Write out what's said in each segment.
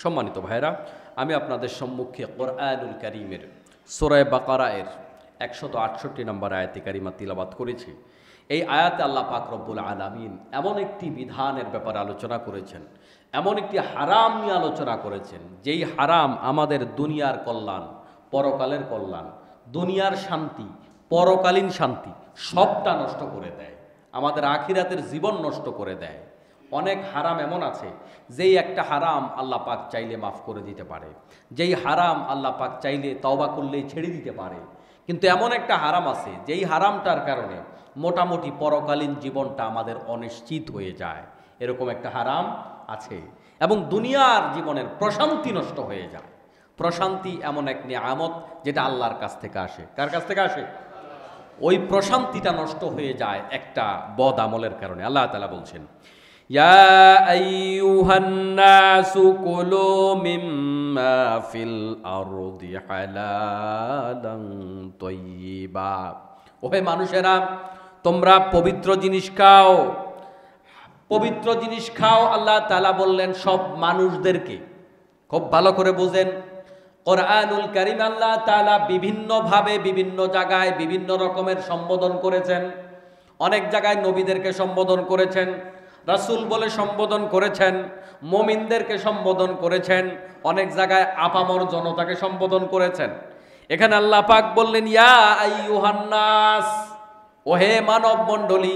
সম্মানিত ভাইরা, আমি আপনাদের সম্মুখে কোরআনুল কারীমের সূরা বাকারার 168 নম্বর আয়াতে কারিমা তিলাওয়াত করেছি। এই আয়াতে আল্লাহ পাক রব্বুল আলামিন এমন একটি বিধানের ব্যাপারে আলোচনা করেছেন, এমন একটি হারাম নিয়ে আলোচনা করেছেন, যেই হারাম আমাদের দুনিয়ার কল্যাণ, পরকালের কল্যাণ, দুনিয়ার শান্তি, পরকালীন শান্তি সবটা নষ্ট করে দেয়, আমাদের আখিরাতের জীবন নষ্ট করে দেয়। অনেক হারাম এমন আছে যেই একটা হারাম আল্লাহ পাক চাইলে মাফ করে দিতে পারে, যেই হারাম আল্লাহ পাক চাইলে তওবা করলেই ছেড়ে দিতে পারে। কিন্তু এমন একটা হারাম আছে যেই হারামটার কারণে মোটামুটি পরকালীন জীবনটা আমাদের অনিশ্চিত হয়ে যায়। এরকম একটা হারাম আছে এবং দুনিয়ার জীবনের প্রশান্তি নষ্ট হয়ে যায়। প্রশান্তি এমন এক নিয়ামত যেটা আল্লাহর কাছ থেকে আসে। কার কাছ থেকে আসে? ওই প্রশান্তিটা নষ্ট হয়ে যায় একটা বদ আমলের কারণে। আল্লাহ তাআলা বলছেন, ইয়া আইয়ুহান নাসু কুলু মিম্মা ফিল আরদি হালালান তাইয়্যিবা। ওহে মানুষেরা, তোমরা পবিত্র জিনিস খাও, পবিত্র জিনিস খাও। আল্লাহ তাআলা বললেন সব মানুষদেরকে। খুব ভালো করে বুঝেন, কোরআনুল কারীম আল্লাহ তাআলা বিভিন্নভাবে বিভিন্ন জায়গায় বিভিন্ন রকমের সম্বোধন করেছেন। অনেক জায়গায় নবীদেরকে সম্বোধন করেছেন, রাসূল বলে সম্বোধন করেছেন, মুমিনদেরকে সম্বোধন করেছেন, অনেক জায়গায় আপামর জনতাকে সম্বোধন করেছেন। এখানে আল্লাহ পাক বললেন, ইয়া আইয়ুহান নাস, ওহে মানব মণ্ডলী।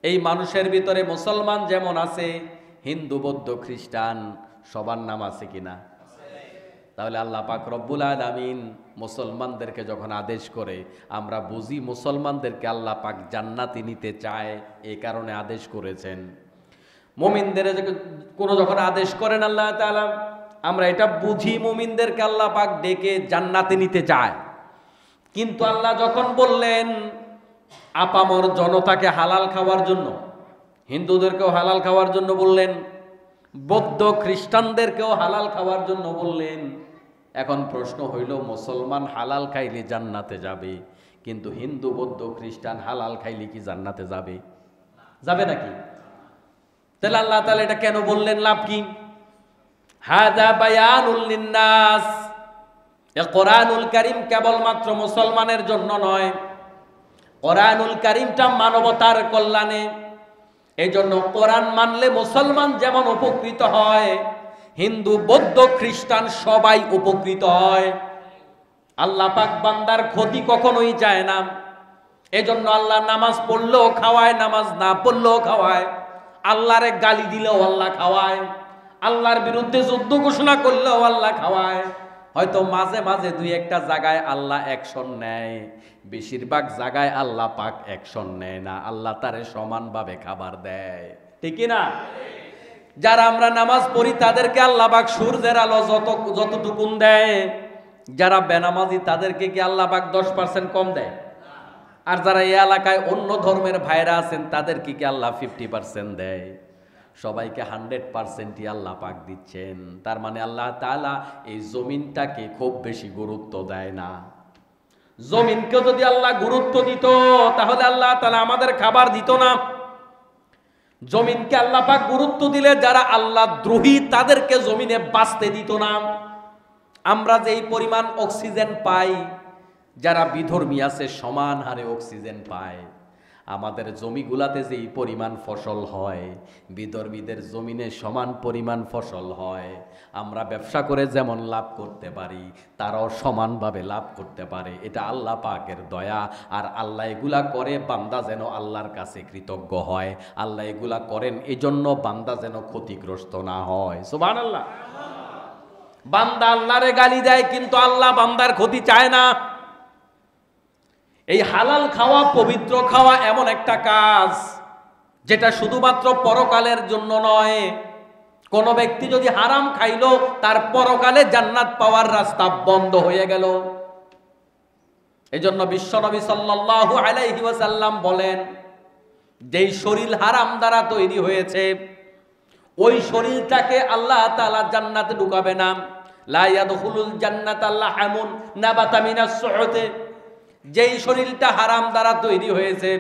এই মানুষের ভিতরে মুসলমান যেমন আছে, হিন্দু বৌদ্ধ খ্রিস্টান সবার নাম আছে কিনা? তাহলে আল্লাহ পাক রব্বুল আলামিন মুসলমানদেরকে যখন আদেশ করে, আমরা বুঝি মুসলমানদেরকে আল্লাহ পাক জান্নাতে নিতে চায়, এই কারণে আদেশ করেছেন। মুমিনদের কোনো যখন আদেশ করেন আল্লাহ তাআলা, আমরা এটা বুঝি মুমিনদেরকে আল্লাহ পাক ডেকে জান্নাতে নিতে চায়। কিন্তু আল্লাহ যখন বললেন আপামর জনতাকে হালাল খাওয়ার জন্য, হিন্দুদেরকেও হালাল খাওয়ার জন্য বললেন, বৌদ্ধ খ্রিস্টানদেরকেও হালাল খাওয়ার জন্য বললেন। এখন প্রশ্ন হইল, মুসলমান হালাল খাইলে জান্নাতে যাবে, কিন্তু হিন্দু বৌদ্ধ খ্রিস্টান হালাল খাইলে কি জান্নাতে যাবে? যাবে নাকি? তাহলে আল্লাহ তাআলা এটা কেন বললেন? লাভ কি? হাযা বায়ানুল লিন্নাস। এই কোরআনুল কারীম কেবলমাত্র মুসলমানের জন্য নয়, কোরআনুল কারীমটা মানবতার কল্যাণে। এই জন্য কোরআন মানলে মুসলমান যেমন উপকৃত হয়, হিন্দু বৌদ্ধ খ্রিস্টান সবাই উপকৃত হয়। আল্লাহ পাক বান্দার ক্ষতি কখনোই চায় না। এজন্য আল্লাহ নামাজ পড়লেও খাওয়ায়, নামাজ না পড়লেও খাওয়ায়, আল্লাহরে গালি দিলেও আল্লাহ খাওয়ায়, আল্লাহর বিরুদ্ধে যুদ্ধ ঘোষণা করলেও আল্লাহ খাওয়ায়। হয়তো মাঝে মাঝে দুই একটা জায়গায় আল্লাহ অ্যাকশন নেয়, বেশিরভাগ জায়গায় আল্লাহ পাক অ্যাকশন নেয় না, আল্লাহ তারে সমানভাবে খাবার দেয়। ঠিক না? যারা আমরা নামাজ পড়ি তাদেরকে আল্লাহ পাক সূর্যের আলো যতটুকুন দেয়, যারা বেনামাজি তাদেরকে কি আল্লাহ পাক 10% কম দেয়? আর যারা এই এলাকায় অন্য ধর্মের ভাইরা আছেন তাদেরকে কি আল্লাহ 50% দেয়? সবাইকে 100%ই আল্লাহ পাক দিচ্ছেন। তার মানে আল্লাহ তাআলা এই জমিনটাকে খুব বেশি গুরুত্ব দেয় না। জমিনকে যদি আল্লাহ গুরুত্ব দিত তাহলে আল্লাহ তাআলা আমাদের খাবার দিত না। জমিনকে আল্লাহ পাক গুরুত্ব দিলে যারা আল্লাহ দ্রোহী তাদেরকে জমিনে বাঁচতে দিত না। আমরা যে এই পরিমাণ অক্সিজেন পাই, যারা বিধর্মী আছে সমান হারে অক্সিজেন পায়। আমাদের জমিগুলাতে যে এই পরিমাণ ফসল হয়, বিধর্মীদের জমিনে সমান পরিমাণ ফসল হয়। আমরা ব্যবসা করে যেমন লাভ করতে পারি, তারাও সমানভাবে লাভ করতে পারে। এটা আল্লাহ পাকের দয়া। আর আল্লাহ এগুলা করে বান্দা যেন আল্লাহর কাছে কৃতজ্ঞ হয়। আল্লাহ এগুলা করেন এজন্য বান্দা যেন ক্ষতিগ্রস্ত না হয়। সুবহানাল্লাহ। বান্দা আল্লাহরে গালি দেয়, কিন্তু আল্লাহ বান্দার ক্ষতি চায় না। এই হালাল খাওয়া, পবিত্র খাওয়া এমন একটা কাজ যেটা শুধুমাত্র পরকালের জন্য নয়। কোন ব্যক্তি যদি হারাম খাইলো, তার পরকালে জান্নাত পাওয়ার রাস্তা বন্ধ হয়ে গেল। এজন্য বিশ্বনবী সাল্লাল্লাহু আলাইহি ওয়াসাল্লাম বলেন, যেই শরীর হারাম দ্বারা তৈরি হয়েছে, ওই শরীরটাকে আল্লাহ তাআলা জান্নাতে ঢুকাবে না। লা ইয়াদখুলুল জান্নাতা লাহামুন নাবাতা মিনাস সুহুতে। যেই শরীরটা হারাম দ্বারা তৈরি হয়েছে,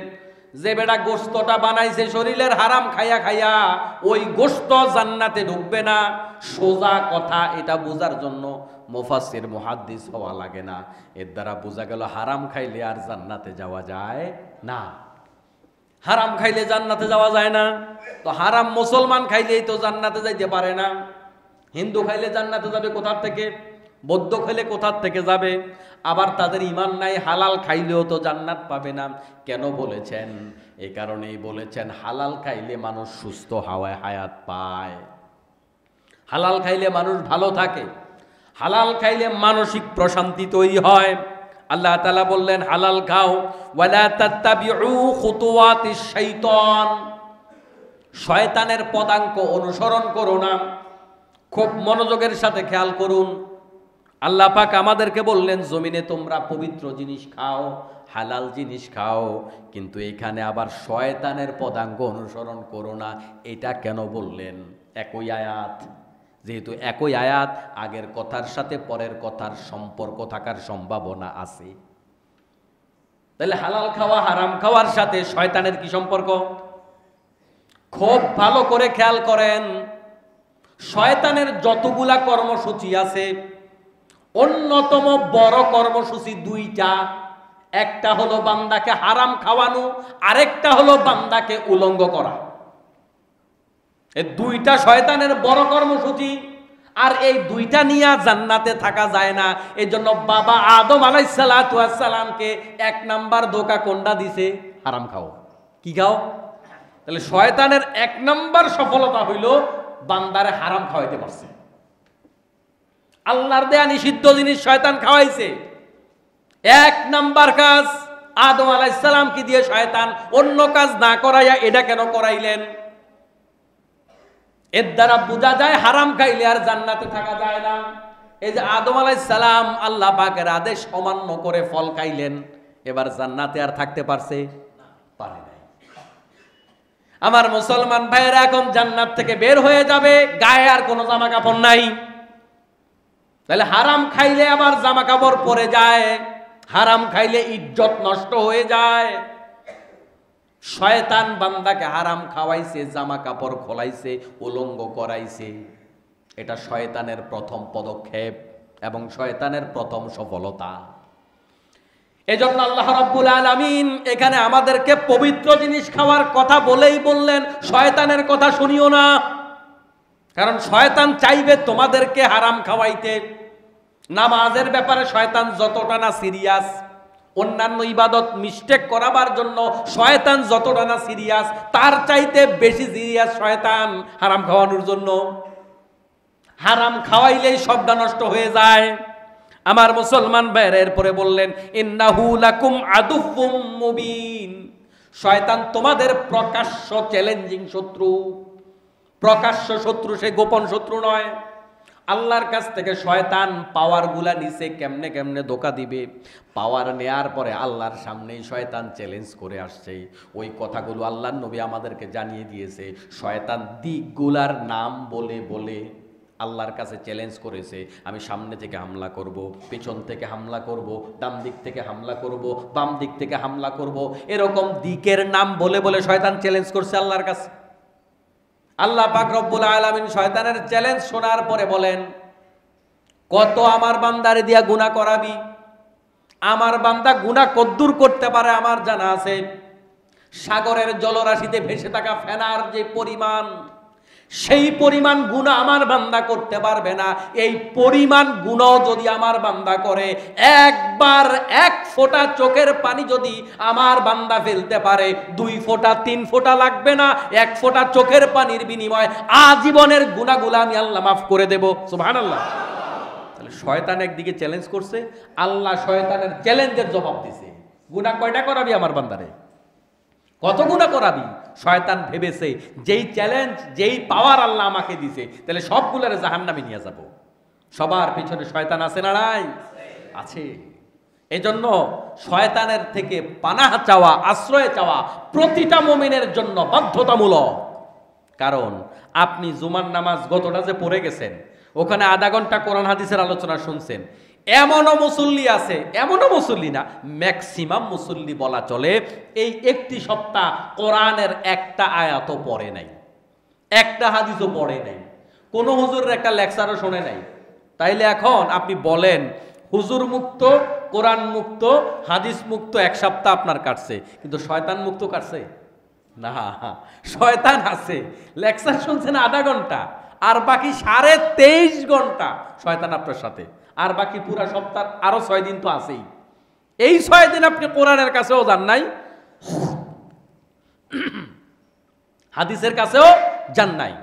যে বেটা গোশতটা বানাইছে শরীরের হারাম খাইয়া খাইয়া, ওই গোশত জান্নাতে ঢুকবে না। সোজা কথা, এটা বোঝার জন্য মুফাসসির মুহাদ্দিস হওয়া লাগে না। এর দ্বারা বোঝা গেল হারাম খাইলে আর জান্নাতে যাওয়া যায় না। হারাম খাইলে জান্নাতে যাওয়া যায় না। তো হারাম মুসলমান খাইলেই তো জান্নাতে যাইতে পারে না। হিন্দু খাইলে জান্নাতে যাবে কোথার থেকে? বৌদ্ধ খাইলে কোথার থেকে যাবে? আবার তাদের ঈমান নাই, হালাল খাইলেও তো জান্নাত পাবে না। কেন বলেছেন? এই কারণেই বলেছেন, হালাল খাইলে মানুষ সুস্থ হাওয়ায় হায়াত পায়, হালাল খাইলে মানুষ ভালো থাকে, হালাল খাইলে মানসিক প্রশান্তি তৈরি হয়। আল্লাহ তাআলা বললেন, হালাল খাও, ওয়ালা তাত্তাবিউ খুতুওয়াতিশ শাইতান, শয়তানের পদাঙ্ক অনুসরণ করো না। খুব মনোযোগের সাথে খেয়াল করুন। আল্লাহ পাক আমাদেরকে বললেন, জমিনে তোমরা পবিত্র জিনিস খাও, হালাল জিনিস খাও, কিন্তু এখানে আবার শয়তানের পদাঙ্ক অনুসরণ করো না। এটা কেন বললেন? একই আয়াত, যেহেতু একই আয়াত, আগের কথার সাথে পরের কথার সম্পর্ক থাকার সম্ভাবনা আছে। তাহলে হালাল খাওয়া হারাম খাওয়ার সাথে শয়তানের কি সম্পর্ক? খুব ভালো করে খেয়াল করেন। শয়তানের যতগুলা কর্মসূচি আছে, অন্যতম বড় কর্মসূচি দুইটা। একটা হলো বান্দাকে হারাম খাওয়ানো, আরেকটা হলো বান্দাকে উলঙ্গ করা। এই দুইটা শয়তানের বড় কর্মসূচি। আর এই দুইটা নিয়ে জান্নাতে থাকা যায় না। এই জন্য বাবা আদম আলাইহিসসালামকে 1 নাম্বার ধোঁকা কোনটা দিছে? হারাম খাও। কি খাও? তাহলে শয়তানের 1 নাম্বার সফলতা হইল বান্দারে হারাম খাওয়াইতে পারছে। আল্লাহর দেয়া নিষিদ্ধ জিনিস শয়তান খাওয়াইছে। 1 নাম্বার কাজ আদম আলাইহিসসালামকে দিয়ে শয়তান অন্য কাজ না করাইয়া এটা কেন করাইলেন? এর দ্বারা বোঝা যায় হারাম খাইলে আর জান্নাতে থাকা যায় না। এই যে আদম আলাইহিসসালাম আল্লাহ পাকের আদেশ অমান্য করে ফল খাইলেন, এবার জান্নাতে আর থাকতে পারছে? পারে নাই। আমার মুসলমান ভাইয়েরা এখন জান্নাত থেকে বের হয়ে যাবে, গায়ে আর কোনো জামা কাপড় নাই। তাহলে হারাম খাইলে আবার জামা কাপড় পরে যায়, হারাম খাইলে ইজ্জত নষ্ট হয়ে যায়। শয়তান বান্দাকে হারাম খাওয়াইছে, জামা কাপড় খোলাইছে, উলঙ্গ করাইছে। এটা শয়তানের প্রথম পদক্ষেপ এবং শয়তানের প্রথম সফলতা। এজন্য আল্লাহ রাব্বুল আলামিন এখানে আমাদেরকে পবিত্র জিনিস খাওয়ার কথা বলেই বললেন, শয়তানের কথা শুনিও না। কারণ শয়তান চাইবে তোমাদেরকে হারাম খাওয়াইতে। নামাজের ব্যাপারে শয়তান যতটা না সিরিয়াস, অন্যান্য ইবাদত মিস্টেক করাবার জন্য শয়তান যতটা না সিরিয়াস, তার চাইতে বেশি সিরিয়াস শয়তান হারাম খাওয়ানোর জন্য। হারাম খাওয়াইলেই সবটা নষ্ট হয়ে যায়। আমার মুসলমান ভাইয়েরা এরপরে বললেন, ইন্নাহু লাকুম আদুউম মুবিন, শয়তান তোমাদের প্রকাশ্য চ্যালেঞ্জিং শত্রু। প্রকাশ্য শত্রু, সে গোপন শত্রু নয়। আল্লাহর কাছ থেকে শয়তান পাওয়ারগুলা নিচে কেমনে কেমনে ধোঁকা দিবে, পাওয়ার নেয়ার পরে আল্লাহর সামনেই শয়তান চ্যালেঞ্জ করে আসছে। ওই কথাগুলো আল্লাহর নবী আমাদেরকে জানিয়ে দিয়েছে। শয়তান দিকগুলার নাম বলে বলে আল্লাহর কাছে চ্যালেঞ্জ করেছে, আমি সামনে থেকে হামলা করব, পেছন থেকে হামলা করব, ডান দিক থেকে হামলা করব, বাম দিক থেকে হামলা করব। এরকম দিকের নাম বলে বলে শয়তান চ্যালেঞ্জ করছে আল্লাহর কাছে। আল্লাহ পাক রব্বুল আলামিন শয়তানের চ্যালেঞ্জ শোনার পরে বলেন, কত আমার বান্দারে দিয়া গুনাহ করাবি? আমার বান্দা গুনাহ কদ্দুর করতে পারে আমার জানা আছে। সাগরের জলরাশিতে ভেসে থাকা ফেনার যে পরিমাণ, সেই পরিমাণ গুনাহ আমার বান্দা করতে পারবে না। এই পরিমাণ গুনাহ যদি আমার বান্দা করে, একবার 1 ফোঁটা চোখের পানি যদি আমার বান্দা ফেলতে পারে, 2 ফোঁটা 3 ফোঁটা লাগবে না। 1 ফোঁটা চোখের পানির বিনিময়ে আজীবনের গুনাহগুলো আমি আল্লাহ মাফ করে দেব। সুবহানাল্লাহ। তাহলে শয়তান একদিকে চ্যালেঞ্জ করছে, আল্লাহ শয়তানের চ্যালেঞ্জের জবাব দিছে। গুনাহ কয়টা করাবি আমার বান্দারে? কত গুনাহ করাবি? শয়তান ভেবেছে যেই চ্যালেঞ্জ, যেই পাওয়ার আল্লাহ আমাকে দিছে, তাহলে সবগুলোরে জাহান্নামে নিয়ে যাব। সবার পিছনে শয়তান আছে না নাই? আছে। এজন্য শয়তানের থেকে পানাহ চাওয়া, আশ্রয় চাওয়া প্রতিটা মুমিনের জন্য বাধ্যতামূলক। কারণ আপনি জুমার নামাজ গতটা যে পড়ে গেছেন, ওখানে আধা ঘন্টা কোরআন হাদিসের আলোচনা শুনছেন, এমনও মুসল্লি আছে, এমনও মুসল্লি না, ম্যাক্সিমাম মুসল্লি বলা চলে এই একটি সপ্তাহ কোরআনের একটা আয়াতও পড়ে নাই, একটা হাদিসও পড়ে নাই, কোনো হুজুরের একটা লেকচারও শোনে নাই। তাইলে এখন আপনি বলেন হুজুর মুক্ত, কোরআন মুক্ত, হাদিস মুক্ত এক সপ্তাহ আপনার কাটছে, কিন্তু শয়তান মুক্ত কাটছে না? শয়তান আছে, লেকচার শুনছেন আধা ঘন্টা, আর বাকি 23.5 ঘন্টা শয়তান আপনার সাথে, আর বাকি পুরা সপ্তাহ আরো 6 দিন তো আছেই। এই 6 দিন আপনি কোরআনের কাছেও যান নাই, হাদিসের কাছেও যান নাই,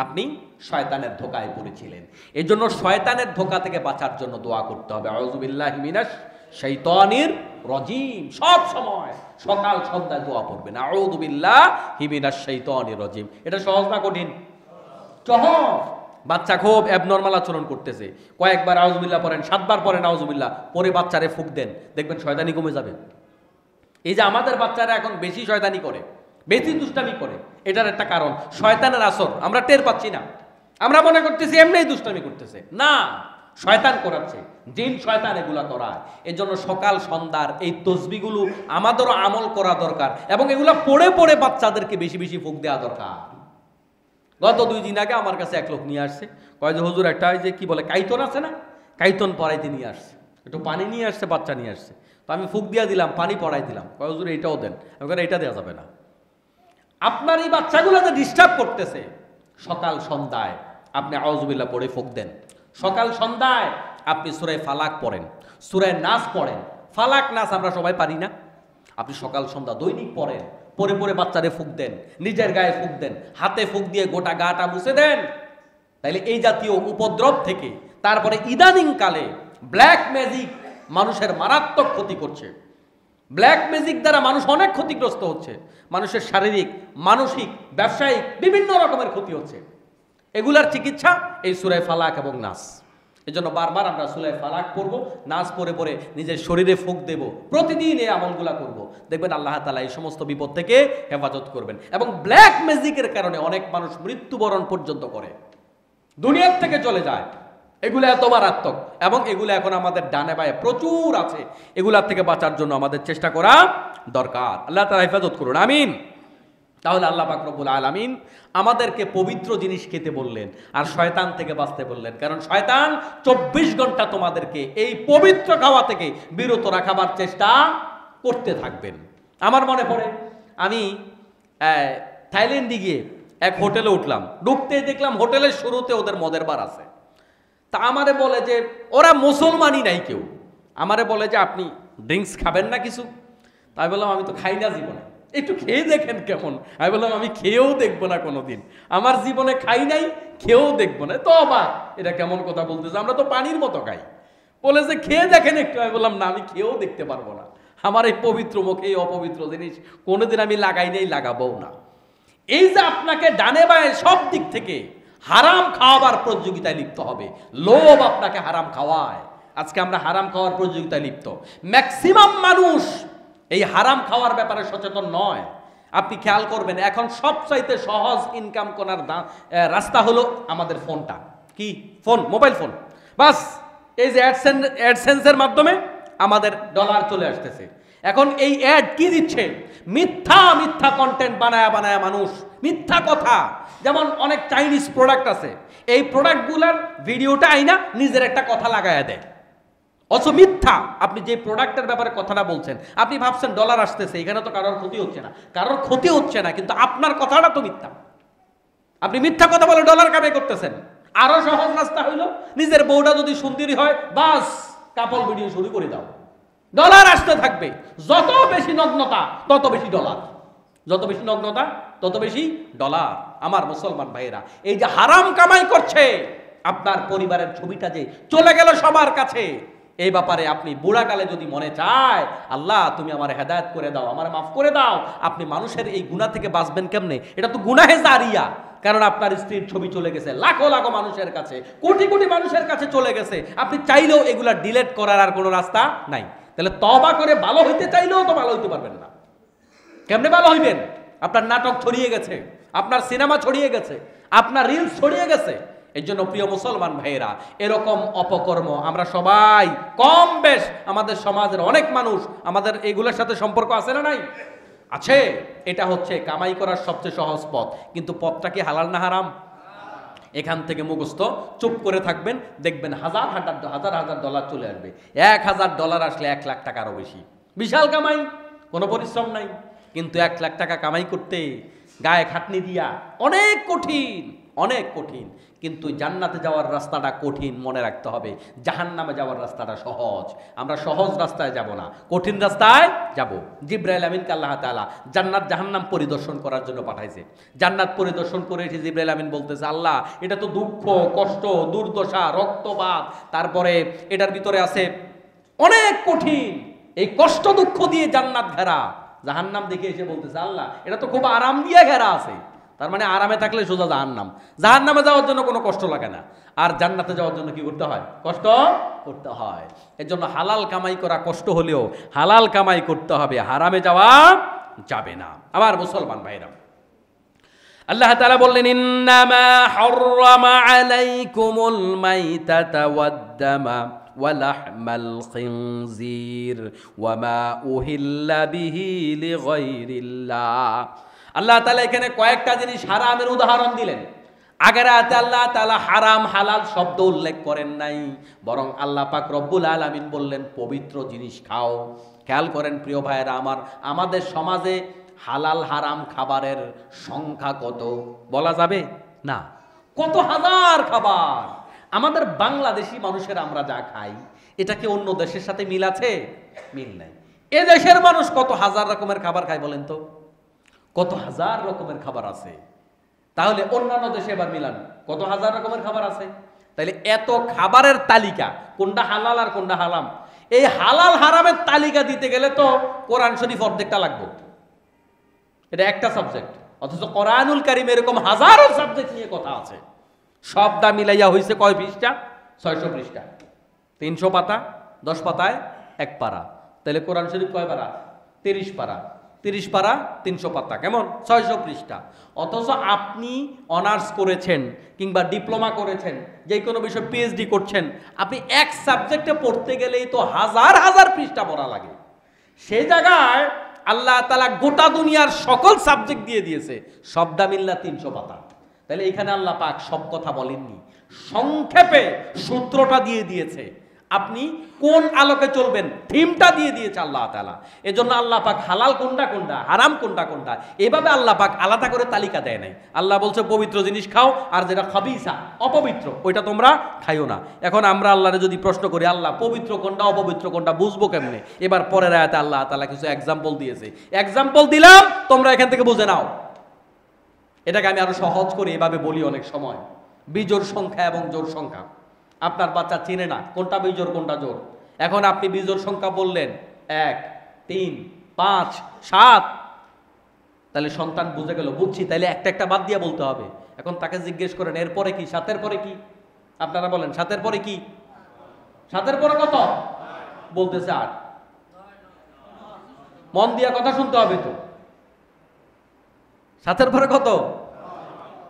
আপনি শয়তানের ধোকায় পড়েছিলেন। এই জন্য শয়তানের ধোকা থেকে বাঁচার জন্য দোয়া করতে হবে, আউযু বিল্লাহি মিনাশ শাইতানির রাজিম। সব সময় সকাল সন্ধ্যায় দোয়া পড়বেন, আউযু বিল্লাহি মিনাশ শাইতানির রাজিম। এটা সহজ না কঠিন? সহজ। বাচ্চা খুব অ্যাবনর্মাল আচরণ করতেছে, কয়েকবার আউযু বিল্লাহ পড়েন, 7 বার পড়েন আউযু বিল্লাহ, পরে বাচ্চারে ফুঁক দেন, দেখবেন শয়তানি কমে যাবে। এই যে আমাদের বাচ্চারা এখন বেশি শয়তানি করে, বেশি দুষ্টামি করে, এটার একটা কারণ শয়তানের আসর আমরা টের পাচ্ছি না। আমরা মনে করতেছি এমনিই দুষ্টামি করতেছে, না, শয়তান করাচ্ছে, জিন শয়তান এগুলা করায়। এর জন্য সকাল সন্ধ্যার এই তসবিহগুলো আমাদেরও আমল করা দরকার, এবং এগুলা পড়ে পড়ে বাচ্চাদেরকে বেশি বেশি ফুঁক দেওয়া দরকার। গত 2 দিন আগে আমার কাছে এক লোক নিয়ে আসছে, কয় যে হুজুর একটা যে কি বলে কাইতন আছে না, কাইতন পড়াইতে নিয়ে আসছে, একটু পানি নিয়ে আসছে, বাচ্চা নিয়ে আসছে, তো আমি ফুঁক দিয়া দিলাম, পানি পড়াই দিলাম, কয় হুজুর এইটাও দেন। আমি বলি এটা দেওয়া যাবে না, আপনার এই বাচ্চাগুলো যে ডিস্টার্ব করতেছে, সকাল সন্ধ্যায় আপনি আউযু বিল্লাহ পড়ে ফুঁক দেন। সকাল সন্ধ্যায় আপনি সূরা ফালাক পড়েন, সূরা নাস পড়েন। ফালাক নাস আমরা সবাই পারি না, আপনি সকাল সন্ধ্যা দৈনিক পড়েন, পরে পরে বাচ্চারে ফুঁক দেন, নিজের গায়ে ফুঁক দেন, হাতে ফুঁক দিয়ে গোটা গাটা মুছে দেন। তাইলে এই জাতীয় উপদ্রব থেকে, তারপরে ইদানিং কালে ব্ল্যাক ম্যাজিক মানুষের মারাত্মক ক্ষতি করছে। ব্ল্যাক ম্যাজিক দ্বারা মানুষ অনেক ক্ষতিগ্রস্ত হচ্ছে, মানুষের শারীরিক, মানসিক, ব্যবসায়িক বিভিন্ন রকমের ক্ষতি হচ্ছে। এগুলার চিকিৎসা এই সূরা ফালাক এবং নাস। এজন্য বারবার আমরা সূরা ফালাক পড়ব, নাস পড়ে পড়ে নিজের শরীরে ফুঁক দেব, প্রতিদিন এই আমলগুলা করব, দেখবেন আল্লাহ তাআলা এই সমস্ত বিপদ থেকে হেফাজত করবেন। এবং ব্ল্যাক ম্যাজিকের কারণে অনেক মানুষ মৃত্যুবরণ পর্যন্ত করে, দুনিয়ার থেকে চলে যায়। এগুলো এত মারাত্মক, এবং এগুলো এখন আমাদের ডানে বায়ে প্রচুর আছে। এগুলার থেকে বাঁচার জন্য আমাদের চেষ্টা করা দরকার। আল্লাহ তাআলা হেফাজত করুন, আমিন। তাহলে আল্লাহ পাক রব্বুল আলামিন আমাদেরকে পবিত্র জিনিস খেতে বললেন, আর শয়তান থেকে বাঁচতে বললেন, কারণ শয়তান 24 ঘন্টা তোমাদেরকে এই পবিত্র খাওয়া থেকে বিরত রাখাবার চেষ্টা করতে থাকবেন। আমার মনে পড়ে আমি থাইল্যান্ডে গিয়ে এক হোটেলে উঠলাম, ঢুকতেই দেখলাম হোটেলের শুরুতে ওদের মদের বার আছে। তা আমারে বলে যে ওরা মুসলমানই নাই কেউ, আমারে বলে যে আপনি ড্রিঙ্কস খাবেন না কিছু? তাই বললাম আমি তো খাই না জীবনে, একটু খেয়ে দেখেন কেমন। আমি বললাম আমি খেয়েও দেখবো না কোনোদিন, আমার জীবনে খাই নাই, খেয়েও দেখবো না। তো অবাক, এটা কেমন কথা বলতেছে, আমরা তো পানির মতো খাই। বলে যে খেয়ে দেখেন একটু। আমি বললাম না, আমি খেয়েও দেখতে পারবো না, আমার এই পবিত্র মুখে এই অপবিত্র জিনিস কোনোদিন আমি লাগাই নেই, লাগাবো না। এই যে আপনাকে ডানে বায়ে সব দিক থেকে হারাম খাওয়াবার প্রতিযোগিতায় লিপ্ত হবে, লোভ আপনাকে হারাম খাওয়ায়। আজকে আমরা হারাম খাওয়ার প্রতিযোগিতায় লিপ্ত, ম্যাক্সিমাম মানুষ এই হারাম খাওয়ার ব্যাপারে সচেতন নয়। আপনি খেয়াল করবেন এখন সবচাইতে সহজ ইনকাম করার রাস্তা হলো আমাদের ফোনটা। কি ফোন? Mobile phone. বাস এই যে অ্যাডসেন্সের মাধ্যমে আমাদের ডলার চলে আসতেছে। এখন এই অ্যাড কি দিচ্ছে? মিথ্যা মিথ্যা কন্টেন্ট বানায়া বানায়া মানুষ মিথ্যা কথা। যেমন অনেক চাইনিজ প্রোডাক্ট আছে, এই প্রোডাক্টগুলোর ভিডিওটা আইনা নিজের একটা কথা লাগায়া দেয়, অথচ মিথ্যা। আপনি যে প্রোডাক্টের ব্যাপারে কথাটা বলছেন, আপনি ভাবছেন ডলার আসতেছে, এখানে তো কারোর ক্ষতি হচ্ছে না, কারোর ক্ষতি হচ্ছে না, কিন্তু আপনার কথাটা তো মিথ্যা। আপনি মিথ্যা কথা বলে ডলার কামাই করতেছেন। আরো সহজ রাস্তা হইল, নিজের বউটা যদি সুন্দরী হয়, বাস কাপল ভিডিও শুরু করে দাও, ডলার আসতে থাকবে। যত বেশি নগ্নতা তত বেশি ডলার, যত বেশি নগ্নতা তত বেশি ডলার। আমার মুসলমান ভাইয়েরা, এই যে হারাম কামাই করছে, আপনার পরিবারের ছবিটা যে চলে গেল সবার কাছে, এই ব্যাপারে আপনি বুড়াকালে যদি মনে চায় আল্লাহ তুমি আমার হেদায়েত করে দাও, আমার মাফ করে দাও, আপনি মানুষের এই গুনাহ থেকে বাঁচবেন কেমনে? এটা তো গুনাহে জারিয়া। কারণ আপনার স্ত্রীর ছবি চলে গেছে লাখো লাখো মানুষের কাছে, কোটি কোটি মানুষের কাছে চলে গেছে, আপনি চাইলেও এগুলা ডিলিট করার আর কোনো রাস্তা নাই। তাহলে তওবা করে ভালো হইতে চাইলেও তো ভালো হইতে পারবেন না। কেমনে ভালো হইবেন? আপনার নাটক ছড়িয়ে গেছে, আপনার সিনেমা ছড়িয়ে গেছে, আপনার রিলস ছড়িয়ে গেছে, এই জন্য প্রিয় মুসলমান ভাইয়েরা, এরকম অপকর্ম আমরা সবাই কম বেশ, আমাদের সমাজের অনেক মানুষ আমাদের এইগুলোর সাথে সম্পর্ক আছে না নাই? আছে। এটা হচ্ছে কামাই করার সবচেয়ে সহজ পথ, কিন্তু পথটা কি হালাল না হারাম? এখান থেকে মুখস্থ চুপ করে থাকবেন, দেখবেন হাজার হাজার ডলার চলে আসবে। $1000 আসলে 1 লাখ টাকারও বেশি, বিশাল কামাই, কোনো পরিশ্রম নাই। কিন্তু 1 লাখ টাকা কামাই করতে গায়ে খাটনি দিয়া অনেক কঠিন, অনেক কঠিন। কিন্তু জান্নাতে যাওয়ার রাস্তাটা কঠিন, মনে রাখতে হবে। জাহান্নামে যাওয়ার রাস্তাটা সহজ। আমরা সহজ রাস্তায় যাব না, কঠিন রাস্তায় যাব। জিবরাইল আমিনকে আল্লাহ তাআলা জান্নাত জাহান্নাম পরিদর্শন করার জন্য পাঠাইছে। জান্নাত পরিদর্শন করে এসে জিবরাইল আমিন বলতেছে, আল্লাহ এটা তো দুঃখ, কষ্ট, দুর্দশা, রক্তপাত, তারপরে এটার ভিতরে আছে অনেক কঠিন, এই কষ্ট দুঃখ দিয়ে জান্নাত ঘেরা। জাহান্নাম দেখে এসে বলতেছে, আল্লাহ এটা তো খুব আরাম দিয়ে ঘেরা আছে। তার মানে আরামে থাকলে সোজা জাহান্নাম, জাহান্নামে যাওয়ার জন্য কোনো কষ্ট লাগে না। আর জান্নাতে যাওয়ার জন্য কি করতে হয়? কষ্ট করতে হয়। এর জন্য হালাল কামাই করা কষ্ট হলেও হালাল কামাই করতে হবে, হারামে যাওয়া যাবে না। আবার মুসলমান ভাইরা, আল্লাহ তাআলা বললেন, ইন্নামা হাররামা আলাইকুমুল মাইতাতা ওয়াদ-দামা ওয়া লাহমাল খিনজির ওয়া মা উহিল্লা বিহি লিগাইরিল্লাহ। আল্লাহ তাআলা এখানে কয়েকটা জিনিস হারামের উদাহরণ দিলেন। আগের আয়াতে আল্লাহ তাআলা হারাম হালাল শব্দ উল্লেখ করেন নাই, বরং আল্লাহ পাক রব্বুল আলামিন বললেন পবিত্র জিনিস খাও। খেয়াল করেন প্রিয় ভাইয়েরা আমার, আমাদের সমাজে হালাল হারাম খাবারের সংখ্যা কত বলা যাবে না? কত হাজার খাবার। আমাদের বাংলাদেশি মানুষের আমরা যা খাই, এটা কি অন্য দেশের সাথে মিল আছে? মিল নাই। এ দেশের মানুষ কত হাজার রকমের খাবার খায় বলেন তো? কত হাজার রকমের খাবার আছে। তাহলে অন্যান্য দেশে এবার মিলান, কত হাজার রকমের খাবার আছে। তাহলে এত খাবারের তালিকা, কোনটা হালাল আর কোনটা হারাম, এই হালাল হারামের তালিকা দিতে গেলে তো কোরআন শরীফ অর্ধেকটা লাগবে। এটা একটা সাবজেক্ট, অথচ কোরআনুল কারীম এরকম হাজারো সাবজেক্ট নিয়ে কথা আছে। সবটা মিলাইয়া হয়েছে কয় পৃষ্ঠা? 600 পৃষ্ঠা, 300 পাতা, 10 পাতায় 1 পারা। তাহলে কোরআন শরীফ কয় পারা? 30 পারা। 30 পারা 300 পাতা, কেমন? 600 পৃষ্ঠা। অথচ আপনি অনার্স করেছেন কিংবা ডিপ্লোমা করেছেন, যে কোনো বিষয়ে পিএইচডি করছেন, আপনি এক সাবজেক্টে পড়তে গেলেই তো হাজার হাজার পৃষ্ঠা পড়া লাগে। সেই জায়গায় আল্লাহ তাআলা গোটা দুনিয়ার সকল সাবজেক্ট দিয়ে দিয়েছে, সবটা মিল্লা 300 পাতা। তাহলে এখানে আল্লাহ পাক সব কথা বলেননি, সংক্ষেপে সূত্রটা দিয়ে দিয়েছে। আপনি কোন আলোকে চলবেন থিমটা দিয়ে দিয়েছে আল্লাহ তাআলা। এজন্য আল্লাহ পাক হালাল কোনটা কোনটা, হারাম কোনটা কোনটা, এভাবে আল্লাহ পাক আলাদা করে তালিকা দেয় নাই। আল্লাহ বলছে পবিত্র জিনিস খাও, আর যেটা খাবিসা অপবিত্র ওইটা তোমরা খাইও না। এখন আমরা আল্লাহরে যদি প্রশ্ন করি, আল্লাহ পবিত্র কোনটা অপবিত্র কোনটা বুঝবো কেমনে? এবার পরের আয়াতে আল্লাহ তাআলা কিছু এক্সাম্পল দিয়েছে, এক্সাম্পল দিলাম, তোমরা এখান থেকে বুঝে নাও। এটাকে আমি আরো সহজ করে এভাবে বলি অনেক সময়, বিজোড় সংখ্যা এবং জোড় সংখ্যা। আপনার বাচ্চা চিনে না কোনটা বিজোড় কোনটা জোড়। এখন আপনি বিজোড় সংখ্যা বললেন 1, 3, 5, 7, তাহলে সন্তান বুঝে গেল, বুঝছি, তাহলে একটা একটা বাদ দিয়ে বলতে হবে। এখন তাকে জিজ্ঞেস করেন এরপরে কি, 7-এর পরে কি? আপনারা বলেন 7-এর পরে কি? 7-এর পরে কত? বলতেছে 8। মন দিয়া কথা শুনতে হবে তো। 7-এর পরে কত?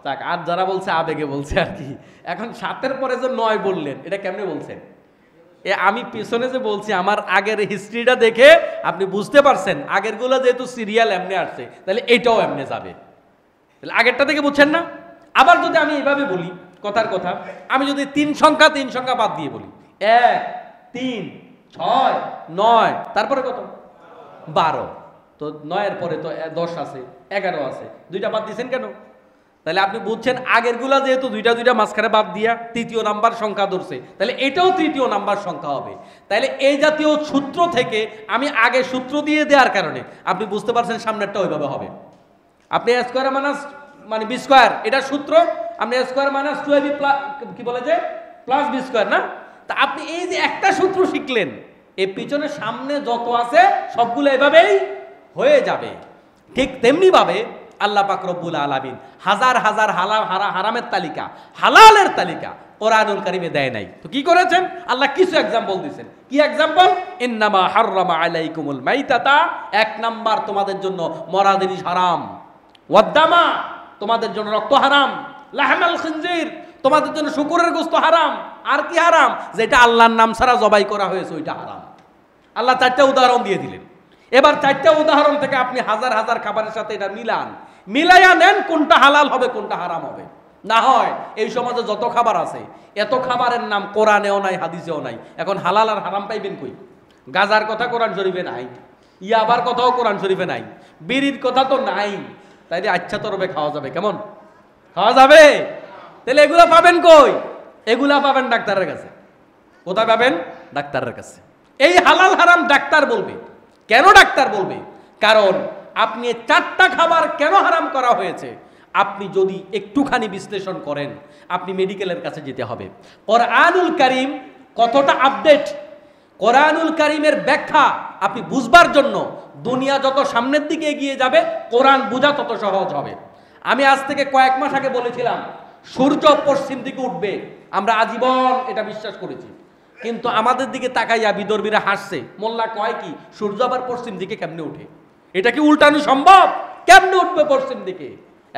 তাক, আর যারা বলছে আবেগে বলছে আর কি। এখন 7-এর পরে যে 9 বললেন, এটা কেমনে বলছেন? আমি পেছনে যে বলছি, আমার আগের হিস্ট্রিটা দেখে আপনি বুঝতে পারছেন আগের গুলো যেহেতু সিরিয়াল এমনি আসছে, তাহলে এটাও এমনি যাবে। তাহলে আগেরটা থেকে বুঝছেন না? আবার যদি আমি এইভাবে বলি, কথার কথা, আমি যদি 3 সংখ্যা বাদ দিয়ে বলি, 1, 3, 6, 9, তারপরে কত? 12। তো 9-এর পরে তো 10 আছে, 11 আছে, 2টা বাদ দিয়েছেন কেন? তাহলে আপনি বুঝছেন আগের গুলা যেহেতু দুইটা মাঝখানে বাদ দিয়া 3য় নাম্বার সংখ্যা ধরছে, তাহলে এটাও 3য় নাম্বার সংখ্যা হবে। তাহলে এই জাতীয় সূত্র থেকে আমি আগে সূত্র দিয়ে দেওয়ার কারণে আপনি বুঝতে পারছেন সামনেরটা ওইভাবে হবে। আপনি a স্কয়ার মাইনাস মানে b স্কয়ার, এটা সূত্র। আপনি a স্কয়ার মাইনাস 2ab কি বলে যে প্লাস b স্কয়ার না? তা আপনি এই যে একটা সূত্র শিখলেন, এই পিছনে সামনে যত আছে সবগুলো এভাবেই হয়ে যাবে। ঠিক তেমনি ভাবে আল্লাহ পাক রব্বুল আলামিন হাজার হাজার হারামের তালিকা, হালালের তালিকা কোরআনুল কারীমে দেয় নাই। তো কি করেছেন? আল্লাহ কিছু এক্সাম্পল দিয়েছেন। কি এক্সাম্পল? ইন্নামা হাররামা আলাইকুমুল মাইতাতা, 1 নাম্বার তোমাদের জন্য মরা জিনিস হারাম, ওয়াদ-দামা তোমাদের জন্য রক্ত হারাম, লাহমাল খিনজির তোমাদের জন্য শুকরের গোশত হারাম। আর কি হারাম? যেটা আল্লাহর নাম ছাড়া জবাই করা হয়েছে ওইটা হারাম। আল্লাহ 4টা উদাহরণ দিয়ে দিলেন। এবার 4টা উদাহরণ থেকে আপনি হাজার হাজার খাবারের সাথে এটা মিলাইয়া নেন, কোনটা হালাল হবে কোনটা হারাম হবে। না হয় এই সমাজে যত খাবার আছে, এত খাবারের নাম কোরআনেও নাই, হাদিসেও নাই। এখন হালাল আর হারাম পাইবেন কই? গাজার কথা কোরআন শরীফে নাই, ইয়াবার কথাও কোরআন শরীফে নাই, বিড়ির কথা তো নাই। তাইলে আচ্ছা তরবে খাওয়া যাবে? কেমন খাওয়া যাবে? তাহলে এগুলা পাবেন কই? এগুলা পাবেন ডাক্তারের কাছে। কোথায় পাবেন? ডাক্তারের কাছে। এই হালাল হারাম ডাক্তার বলবে। কেন ডাক্তার বলবে? কারণ আপনি 4টা খাবার কেন হারাম করা হয়েছে আপনি যদি একটুখানি বিশ্লেষণ করেন, আপনি মেডিকেলের কাছে যেতে হবে। কোরআনুল কারীম কতটা আপডেট, কোরআনুল কারীমের ব্যাখ্যা আপনি বুঝবার জন্য দুনিয়া যত সামনের দিকে এগিয়ে যাবে, কোরআন বোঝা তত সহজ হবে। আমি আজ থেকে কয়েক মাস আগে বলেছিলাম সূর্য পশ্চিম দিকে উঠবে, আমরা আজীবন এটা বিশ্বাস করেছি। কিন্তু আমাদের দিকে তাকাইয়া বিদর্মীরা হাসছে। মোল্লা কয় কি, সূর্য আবার পশ্চিম দিকে কেমনে উঠে? এটা কি উল্টানো সম্ভব? কেমনে উঠবে পশ্চিম দিকে?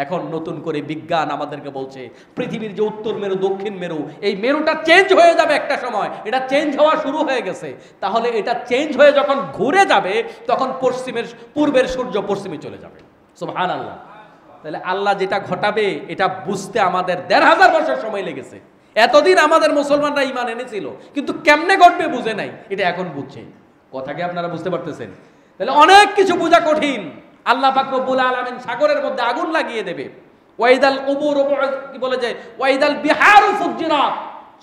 এখন নতুন করে বিজ্ঞান আমাদেরকে বলছে পৃথিবীর যে উত্তর মেরু দক্ষিণ মেরু, এই মেরুটা চেঞ্জ হয়ে যাবে একটা সময়। এটা চেঞ্জ হওয়া শুরু হয়ে গেছে। তাহলে এটা চেঞ্জ হয়ে যখন ঘুরে যাবে, তখন পূর্বের সূর্য পশ্চিমে চলে যাবে। সুবহানাল্লাহ। তাহলে আল্লাহ যেটা ঘটাবে এটা বুঝতে আমাদের 1500 বছর সময় লেগেছে। এতদিন আমাদের মুসলমানরা ঈমান এনেছিল, কিন্তু কেমনে ঘটবে বুঝে নাই, এটা এখন বুঝছে। কথা কি আপনারা বুঝতে পারতেছেন? তাহলে অনেক কিছু বোঝা কঠিন। আল্লাহ পাক রব্বুল আলামিন সাগরের মধ্যে আগুন লাগিয়ে দেবে। ওয়াইদাল কুবুর, কি বলে যে ওয়াইদাল বিহারু ফুজ্জিরাত,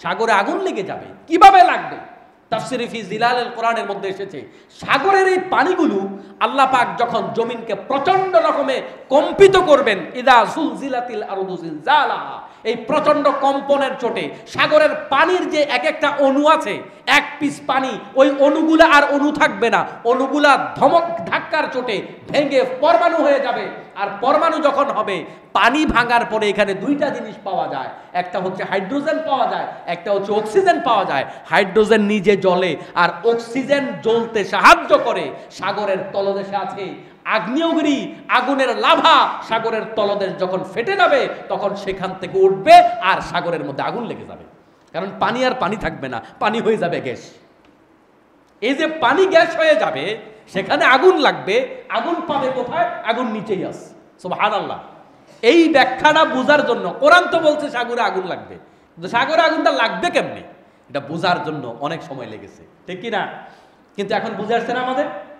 সাগরে আগুন লেগে যাবে। কিভাবে লাগবে? তাফসীরে ফি জিলালিল কোরআনের মধ্যে এসেছে, সাগরের এই পানিগুলো আল্লাহ পাক যখন জমিনকে প্রচন্ড রকমে কম্পিত করবেন, ইদা জুলজিলাতিল আরদু জিলজালাহা, এই প্রচন্ড কম্পনের চোটে সাগরের পানির যে এক একটা অণু আছে, এক পিস পানি, ওই অণুগুলা আর অণু থাকবে না। অণুগুলা ধমক ধাক্কার চোটে ভেঙে পরমাণু হয়ে যাবে। আর পরমাণু যখন হবে, পানি ভাঙার পরে এখানে 2টা জিনিস পাওয়া যায়। একটা হচ্ছে হাইড্রোজেন পাওয়া যায়, একটা হচ্ছে অক্সিজেন পাওয়া যায়। হাইড্রোজেন নিজে জ্বলে আর অক্সিজেন জ্বলতে সাহায্য করে। সাগরের তলদেশে আছে আগ্নেয়গিরি, আগুনের লাভা। সাগরের তলদেশ যখন ফেটে যাবে, তখন সেখান থেকে উঠবে আর সাগরের মধ্যে আগুন লেগে যাবে। কারণ পানি আর পানি থাকবে না, পানি হয়ে যাবে গ্যাস। এই যে পানি গ্যাস হয়ে যাবে, সেখানে আগুন লাগবে। আগুন পাবে কোথায়? আগুন নিচেই আছে। সুবহানাল্লাহ। এই ব্যাখ্যাটা বোঝার জন্য কোরআন তো বলছে সাগরে আগুন লাগবে, কিন্তু সাগরে আগুনটা লাগবে কেমনে, এটা বোঝার জন্য অনেক সময় লেগেছে, ঠিক কি না? কিন্তু এখন বুঝে আসছে না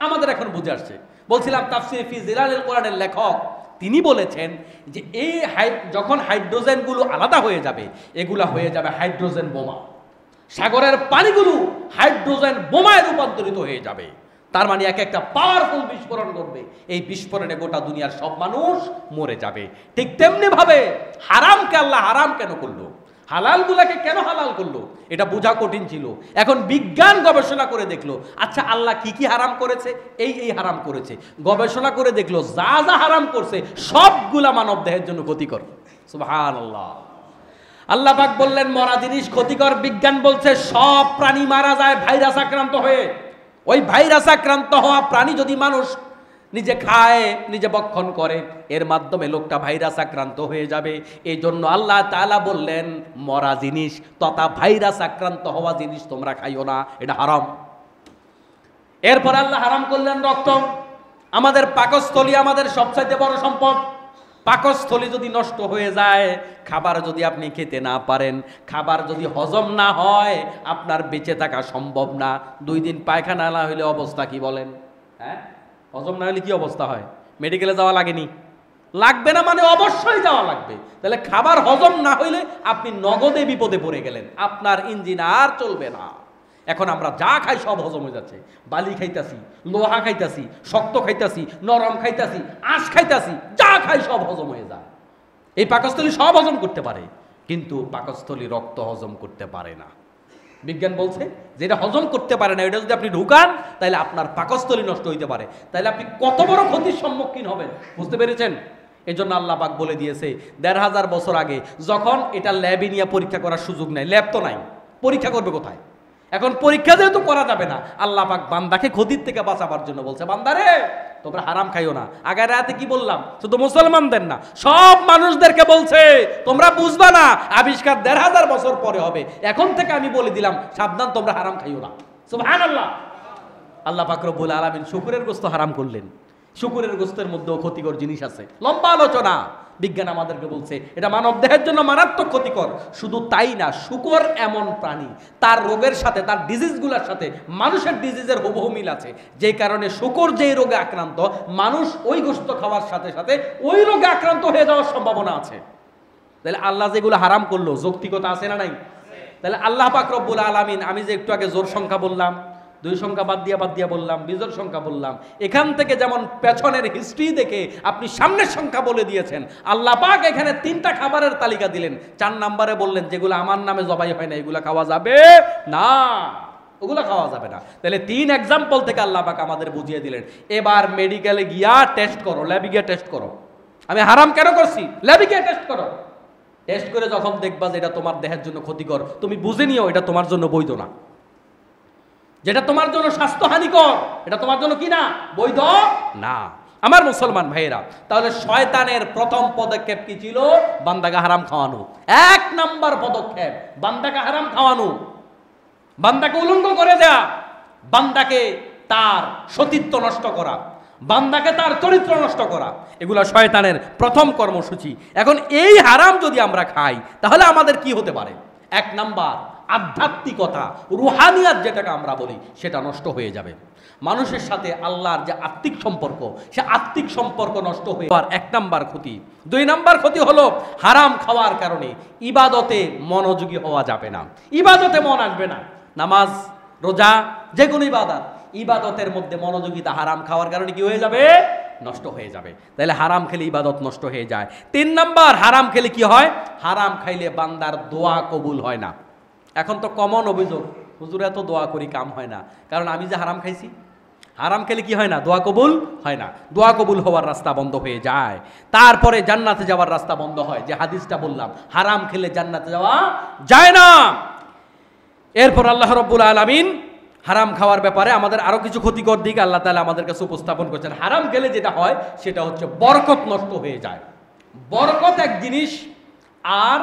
আমাদের এখন বুঝে আসছে। বলছিলাম তাফসীরে ফি জিলালিল কোরআনের লেখক তিনি বলেছেন যে এই যখন হাইড্রোজেনগুলো আলাদা হয়ে যাবে, এগুলা হয়ে যাবে হাইড্রোজেন বোমা। সাগরের পানিগুলো হাইড্রোজেন বোমায় রূপান্তরিত হয়ে যাবে। তার মানে এক একটা পাওয়ারফুল বিস্ফোরণ ঘটবে। এই বিস্ফোরণে গোটা দুনিয়ার সব মানুষ মরে যাবে। ঠিক তেমনি ভাবে হারামকে আল্লাহ হারাম কেন করলো, হালালগুলাকে কেন হালাল করলো, এটা বোঝা কঠিন ছিল। এখন বিজ্ঞান গবেষণা করে দেখলো, আচ্ছা আল্লাহ কি কি হারাম করেছে, এই হারাম করেছে। গবেষণা করে দেখলো যা যা হারাম করছে সবগুলা মানব দেহের জন্য ক্ষতিকর। সুবহানাল্লাহ। আল্লাহ পাক বললেন মরা জিনিস ক্ষতিকর। বিজ্ঞান বলছে সব প্রাণী মারা যায় ভাইরাস আক্রান্ত হয়ে। ওই ভাইরাস আক্রান্ত হওয়া প্রাণী যদি মানুষ নিজে খায়, নিজে ভক্ষণ করে, এর মাধ্যমে লোকটা ভাইরাস আক্রান্ত হয়ে যাবে। এই জন্য আল্লাহ তাআলা বললেন মরা জিনিস তথা ভাইরাস আক্রান্ত হওয়া জিনিস তোমরা খাইও না, এটা হারাম। এরপর আল্লাহ হারাম করলেন রক্ত। আমাদের পাকস্থলী আমাদের সবচাইতে বড় সম্পদ। পাকস্থলী যদি নষ্ট হয়ে যায়, খাবার যদি আপনি খেতে না পারেন, খাবার যদি হজম না হয়, আপনার বেঁচে থাকা সম্ভব না। 2 দিন পায়খানা না হইলে অবস্থা কি বলেন? হ্যাঁ, হজম না হলে কি অবস্থা হয়? মেডিকেলে যাওয়া লাগেনি? লাগবে না মানে অবশ্যই যাওয়া লাগবে। তাহলে খাবার হজম না হইলে আপনি নগদে বিপদে পড়ে গেলেন, আপনার ইঞ্জিন আর চলবে না। এখন আমরা যা খাই সব হজম হয়ে যাচ্ছে। বালি খাইতাছি, লোহা খাইতাছি, শক্ত খাইতাছি, নরম খাইতাছি, আঁশ খাইতাছি, যা খাই সব হজম হয়ে যায়। এই পাকস্থলী সব হজম করতে পারে, কিন্তু পাকস্থলী রক্ত হজম করতে পারে না। বিজ্ঞান বলছে যেটা হজম করতে পারে না, এটা যদি আপনি ঢুকান তাহলে আপনার পাকস্থলী নষ্ট হইতে পারে। তাহলে আপনি কত বড় ক্ষতির সম্মুখীন হবেন, বুঝতে পেরেছেন? এই জন্য আল্লাহ পাক বলে দিয়েছে 1500 বছর আগে, যখন এটা ল্যাবে নিয়ে পরীক্ষা করার সুযোগ নাই, ল্যাব তো নাই, পরীক্ষা করবে কোথায়? এখন পরীক্ষা যেহেতু করা যাবে না, আল্লাহ পাক বান্দাকে ক্ষতির থেকে বাঁচাবার জন্য বলছে বান্দারে তোমরা হারাম খাইও না। আগের রাতে কি বললাম? শুধু মুসলমানদের না, সব মানুষদেরকে বলছে তোমরা বুঝবা না, আবিষ্কার ১৫০০ বছর পরে হবে। এখন থেকে আমি বলে দিলাম সাবধান, তোমরা হারাম খাইও না। সুবহানাল্লাহ। আল্লাহ পাক রব্বুল আলামিন শুকরের গোশত হারাম করলেন। শুকরের গোশতের মধ্যেও ক্ষতিকর জিনিস আছে, লম্বা আলোচনা। বিজ্ঞান আমাদেরকে বলছে এটা মানব দেহের জন্য মারাত্মক ক্ষতিকর। শুধু তাই না, শুকর এমন প্রাণী, তার রোগের সাথে, তার ডিজিজগুলোর সাথে মানুষের ডিজিজের হুবহু মিল আছে। যেই কারণে শুকর যেই রোগে আক্রান্ত, মানুষ ওই গোশত খাওয়ার সাথে সাথে ওই রোগে আক্রান্ত হয়ে যাওয়ার সম্ভাবনা আছে। তাহলে আল্লাহ যেগুলো হারাম করলো, যৌক্তিকতা আছে না নাই? তাহলে আল্লাহ পাক রব্বুল আলামিন, আমি যে একটু আগে জোর সংখ্যা বললাম, 2 সংখ্যা বাদ দিয়া বললাম, বিজোড় সংখ্যা বললাম, এখান থেকে যেমন পেছনের হিস্ট্রি দেখে আপনি সামনের সংখ্যা বলে দিয়েছেন, আল্লাহ পাক এখানে 3টা খাবারের তালিকা দিলেন। 4 নম্বরে বললেন যেগুলো আমার নামে জবাই হয় না এগুলো খাওয়া যাবে না, ওগুলো খাওয়া যাবে না। তাহলে 3 এক্সাম্পল থেকে আল্লাহ পাক আমাদের বুঝিয়ে দিলেন। এবার মেডিকেলে গিয়া টেস্ট করো, ল্যাবে গিয়া টেস্ট করো, আমি হারাম কেন করছি, ল্যাবে গিয়া টেস্ট করো। টেস্ট করে যখন দেখবা যে এটা তোমার দেহের জন্য ক্ষতিকর, তুমি বুঝে নিও এটা তোমার জন্য বৈধ না। যেটা তোমার জন্য স্বাস্থ্যহানিকর, এটা তোমার জন্য কি না, বৈধ না। আমার মুসলমান ভাইয়েরা, তাহলে শয়তানের প্রথম পদক্ষেপ কি ছিল? বান্দাকে হারাম খাওয়ানো। 1 নাম্বার পদক্ষেপ বান্দাকে হারাম খাওয়ানো, বান্দাকে উলঙ্গ করে দেয়া, বান্দাকে তার সতীত্ব নষ্ট করা, বান্দাকে তার চরিত্র নষ্ট করা, এগুলো শয়তানের প্রথম কর্মসূচি। এখন এই হারাম যদি আমরা খাই তাহলে আমাদের কি হতে পারে? 1 নাম্বার, আধ্যাত্মিকতা, রুহানিয়াত যেটাকে আমরা বলি, সেটা নষ্ট হয়ে যাবে। মানুষের সাথে আল্লাহর যে আত্মিক সম্পর্ক, সে আত্মিক সম্পর্ক নষ্ট হয়ে যাওয়ার 1 নাম্বার ক্ষতি। 2 নাম্বার ক্ষতি হলো হারাম খাওয়ার কারণে ইবাদতে মনোযোগী হওয়া যাবে না, ইবাদতে মন আসবে না। নামাজ, রোজা, যে কোনো ইবাদতের মধ্যে মনোযোগিতা হারাম খাওয়ার কারণে কি হয়ে যাবে? নষ্ট হয়ে যাবে। তাহলে হারাম খেলে ইবাদত নষ্ট হয়ে যায়। 3 নাম্বার, হারাম খেলে কি হয়? হারাম খাইলে বান্দার দোয়া কবুল হয় না। এখন তো কমন অভিযোগ, হুজুর এত দোয়া করি কাম হয় না, কারণ আমি যে হারাম খাইছি। হারাম খেলে কি হয় না? দোয়া কবুল হয় না। দোয়া কবুল হওয়ার রাস্তা বন্ধ হয়ে যায়। তারপরে জান্নাতে যাওয়ার রাস্তা বন্ধ হয়, যে হাদিসটা বললাম, হারাম খেলে জান্নাতে যাওয়া যায় না। এরপর আল্লাহ রাব্বুল আলামিন হারাম খাওয়ার ব্যাপারে আমাদের আরো কিছু ক্ষতিকর দিক আল্লাহ তাআলা আমাদের কাছে উপস্থাপন করেছেন। হারাম খেলে যেটা হয় সেটা হচ্ছে বরকত নষ্ট হয়ে যায়। বরকত এক জিনিস, আর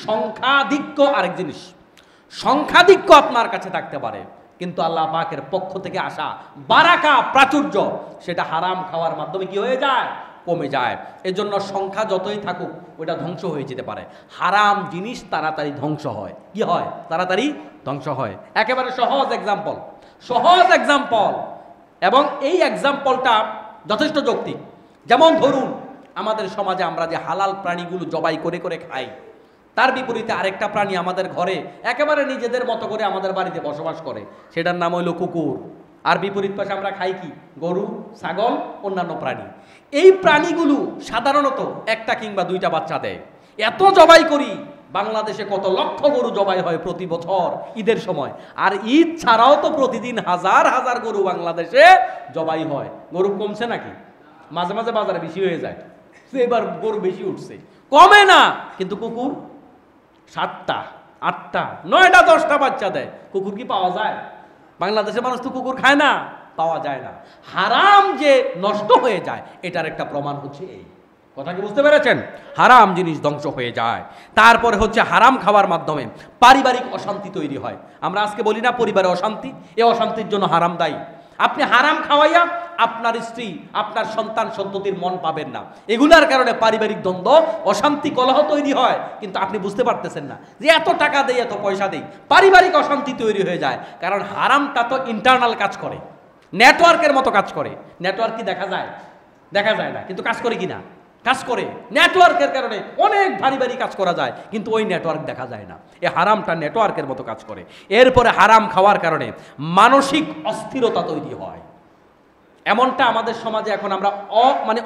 সংখ্যাধিক্য আরেক জিনিস। সংখ্যাধিক্য আপনার কাছে থাকতে পারে, কিন্তু আল্লাহ পাকের পক্ষ থেকে আসা বারাকা, প্রাচুর্য, সেটা হারাম খাওয়ার মাধ্যমে কি হয়ে যায়? কমে যায়। এজন্য সংখ্যা যতই থাকুক ওটা ধ্বংস হয়ে যেতে পারে। হারাম জিনিস তাড়াতাড়ি ধ্বংস হয়। কি হয়? তাড়াতাড়ি ধ্বংস হয়। একেবারে সহজ এক্সাম্পল, এবং এই এক্সাম্পলটা যথেষ্ট যৌক্তিক। যেমন ধরুন, আমাদের সমাজে আমরা যে হালাল প্রাণীগুলো জবাই করে করে খাই, তার বিপরীতে আরেকটা প্রাণী আমাদের ঘরে একেবারে নিজেদের মতো করে আমাদের বাড়িতে বসবাস করে, সেটার নাম হইল কুকুর। আর বিপরীত পাশে আমরা খাই কি? গরু, ছাগল, অন্যান্য প্রাণী। এই প্রাণীগুলো সাধারণত 1টা কিংবা 2টা বাচ্চা দেয়। এত জবাই করি, বাংলাদেশে কত লক্ষ গরু জবাই হয় প্রতি বছর ঈদের সময়। আর ঈদ ছাড়াও তো প্রতিদিন হাজার হাজার গরু বাংলাদেশে জবাই হয়। গরু কমছে নাকি? মাঝে মাঝে বাজারে বেশি হয়ে যায়, এবার গরু বেশি উঠছে, কমে না। কিন্তু কুকুর 7টা, 8টা, 9টা, 10টা বাচ্চা দেয়। কুকুর কি পাওয়া যায়? বাংলাদেশের মানুষ তো কুকুর খায় না, পাওয়া যায় না। হারাম যে নষ্ট হয়ে যায় এটার একটা প্রমাণ হচ্ছে এই কথা। কি বুঝতে পেরেছেন? হারাম জিনিস ধ্বংস হয়ে যায়। তারপরে হচ্ছে হারাম খাওয়ার মাধ্যমে পারিবারিক অশান্তি তৈরি হয়। আমরা আজকে বলি না পরিবারে অশান্তি, এই অশান্তির জন্য হারাম দায়ী। আপনি হারাম খাওয়াইয়া আপনার স্ত্রী, আপনার সন্তান সন্ততির মন পাবেন না। এগুলার কারণে পারিবারিক দ্বন্দ্ব, অশান্তি, কলহ তৈরি হয়। কিন্তু আপনি বুঝতে পারতেছেন না যে এত টাকা দেই, এত পয়সা দেই, পারিবারিক অশান্তি তৈরি হয়ে যায়। কারণ হারামটা তো ইন্টারনাল কাজ করে, নেটওয়ার্কের মতো কাজ করে। নেটওয়ার্ক কি দেখা যায়? দেখা যায় না, কিন্তু কাজ করে কি না? কাজ করে। নেটওয়ার্কের কারণে অনেক ভারী ভারী কাজ করা যায়, কিন্তু ওই নেটওয়ার্ক দেখা যায় না। এই হারামটা নেটওয়ার্কের মতো কাজ করে। এরপরে হারাম খাওয়ার কারণে মানসিক অস্থিরতা তৈরি হয়। এমনটা আমাদের সমাজে এখন আমরা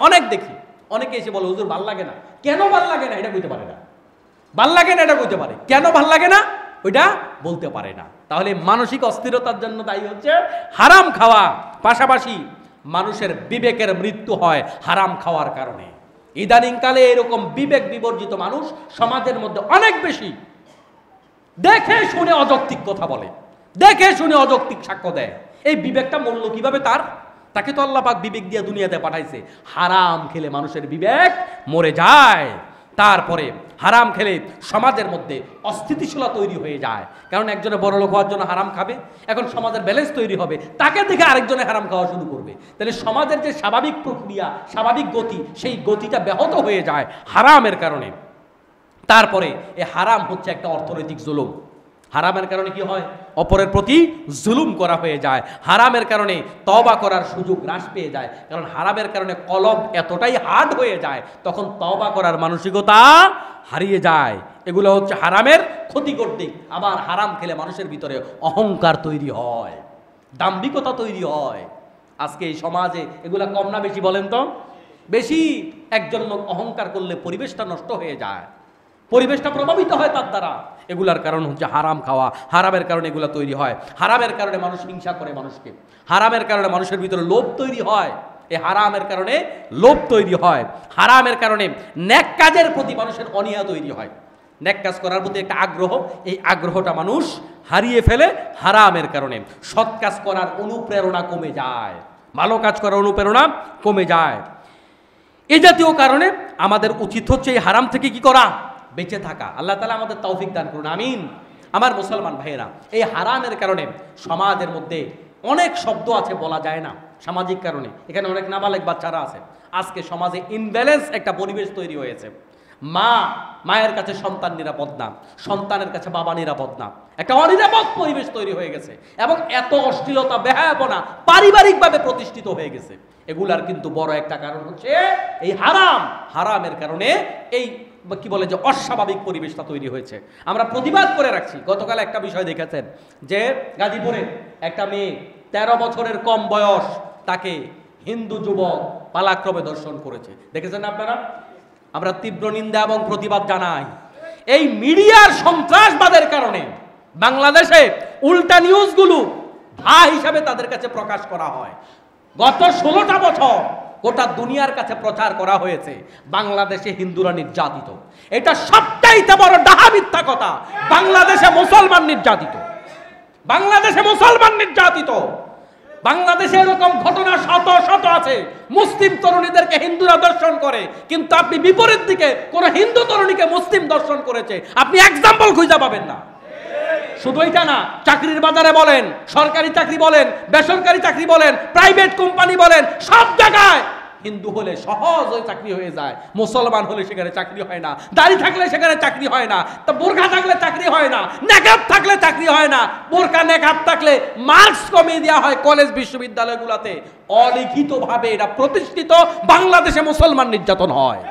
অনেক দেখি। অনেকে এসে বলে, হুজুর ভাল লাগে না। কেন ভাল লাগে না এটা কইতে পারে না। ভাল লাগে না এটা কইতে পারে, কেন ভাল লাগে না ওইটা বলতে পারে না। তাহলে মানসিক অস্থিরতার জন্য দায়ী হচ্ছে হারাম খাওয়া। পাশাপাশি মানুষের বিবেকের মৃত্যু হয় হারাম খাওয়ার কারণে। ইদানিংকালে এরকম বিবেক বিবর্জিত মানুষ সমাজের মধ্যে অনেক বেশি। দেখে শুনে অযৌক্তিক কথা বলে, দেখে শুনে অযৌক্তিক সাক্ষ্য দেয়। এই বিবেকটা মূল্য কিভাবে তার? তাকে তো আল্লাহ পাক বিবেক দিয়ে দুনিয়াতে পাঠাইছে। হারাম খেলে মানুষের বিবেক মরে যায়। তারপরে হারাম খেলে সমাজের মধ্যে অস্থিতিশীলতা তৈরি হয়ে যায়, কারণ একজনে বড় লোক হওয়ার জন্য হারাম খাবে, এখন সমাজের ব্যালেন্স তৈরি হবে, তাকে দেখে আরেকজনে হারাম খাওয়া শুরু করবে। তাহলে সমাজের যে স্বাভাবিক প্রক্রিয়া, স্বাভাবিক গতি, সেই গতিটা ব্যাহত হয়ে যায় হারামের কারণে। তারপরে এই হারাম হচ্ছে একটা অর্থনৈতিক জুলুম। হারামের কারণে কি হয়? অপরের প্রতি জুলুম করা হয়ে যায়। হারামের কারণে তওবা করার সুযোগ হ্রাস পেয়ে যায়, কারণ হারামের কারণে কলব এতটাই হার্ড হয়ে যায়, তখন তওবা করার মানসিকতা হারিয়ে যায়। এগুলো হচ্ছে হারামের ক্ষতিকর দিক। আবার হারাম খেলে মানুষের ভিতরে অহংকার তৈরি হয়, দাম্ভিকতা তৈরি হয়। আজকে এই সমাজে এগুলা কম না বেশি বলেন তো? বেশি। একজন লোক অহংকার করলে পরিবেশটা নষ্ট হয়ে যায়, পরিবেশটা প্রভাবিত হয় তার দ্বারা। এগুলার কারণ হচ্ছে হারাম খাওয়া। হারামের কারণে এগুলা তৈরি হয়। হারামের কারণে মানুষ হিংসা করে মানুষকে। হারামের কারণে মানুষের ভিতরে লোভ তৈরি হয়। এই হারামের কারণে লোভ তৈরি হয়। হারামের কারণে নেক কাজের প্রতি মানুষের অনীহা তৈরি হয়। নেক কাজ করার প্রতি একটা আগ্রহ, এই আগ্রহটা মানুষ হারিয়ে ফেলে হারামের কারণে। সৎ কাজ করার অনুপ্রেরণা কমে যায়, ভালো কাজ করার অনুপ্রেরণা কমে যায়। এই জাতীয় কারণে আমাদের উচিত হচ্ছে এই হারাম থেকে কি করা? বেঁচে থাকা। আল্লাহ তাআলা আমাদের তৌফিক দান করুন, আমিন। আমার মুসলমান ভাইয়েরা, এই হারামের কারণে সমাজের মধ্যে অনেক শব্দ আছে বলা যায় না, সামাজিক কারণে। এখানে অনেক নাবালেগ বাচ্চারা আছে। আজকে সমাজে ইনব্যালেন্স একটা পরিবেশ তৈরি হয়েছে। মায়ের কাছে সন্তান নিরাপদ না, সন্তানের কাছে বাবা নিরাপদ না, একটা অনিরাপদ পরিবেশ তৈরি হয়ে গেছে, এবং এত অশ্লীলতা, বেহায়াপনা পারিবারিকভাবে প্রতিষ্ঠিত হয়ে গেছে। এগুলার কিন্তু বড় একটা কারণ হচ্ছে এই হারাম। হারামের কারণে এই কি বলে যে অস্বাভাবিক পরিবেশটা তৈরি হয়েছে। আমরা প্রতিবাদ করে রাখছি। গতকাল একটা বিষয় দেখেছেন যে গাজীপুরে একটা মেয়ে 13 বছরের কম বয়স, তাকে হিন্দু যুবক পালাক্রমে ধর্ষণ করেছে। দেখেছেন আপনারা? আমরা তীব্র নিন্দা এবং প্রতিবাদ জানাই। এই মিডিয়ার সন্ত্রাসবাদের কারণে বাংলাদেশে উল্টা নিউজগুলো ভাই হিসাবে তাদের কাছে প্রকাশ করা হয়। গত 16টা বছর গোটা দুনিয়ার কাছে প্রচার করা হয়েছে বাংলাদেশে হিন্দুরা নির্যাতিত। এটা সবচাইতে বড় ডাহা মিথ্যা কথা। বাংলাদেশে মুসলমান নির্যাতিত, বাংলাদেশে মুসলমান নির্যাতিত। বাংলাদেশে এরকম ঘটনা শত শত আছে। মুসলিম তরুণীদেরকে হিন্দুরা দর্শন করে, কিন্তু আপনি বিপরীত দিকে কোন হিন্দু তরুণীকে মুসলিম দর্শন করেছে আপনি এক্সাম্পল খুঁজে পাবেন না। শুধু এটা না, চাকরির বাজারে বলেন, সরকারি চাকরি বলেন, বেসরকারি চাকরি বলেন, প্রাইভেট কোম্পানি বলেন, সব জায়গায় হিন্দু হলে সহজ ওই চাকরি হয়ে যায়, মুসলমান হলে সেখানে চাকরি হয় না। দাড়ি থাকলে সেখানে চাকরি হয় না, তা বোরখা থাকলে চাকরি হয় না, নেকাব থাকলে চাকরি হয় না। বোরখা নেকাব থাকলে মার্কস কমিয়ে দেওয়া হয় কলেজ বিশ্ববিদ্যালয়গুলোতে। অলিখিতভাবে এটা প্রতিষ্ঠিত বাংলাদেশে মুসলমান নির্যাতন হয়,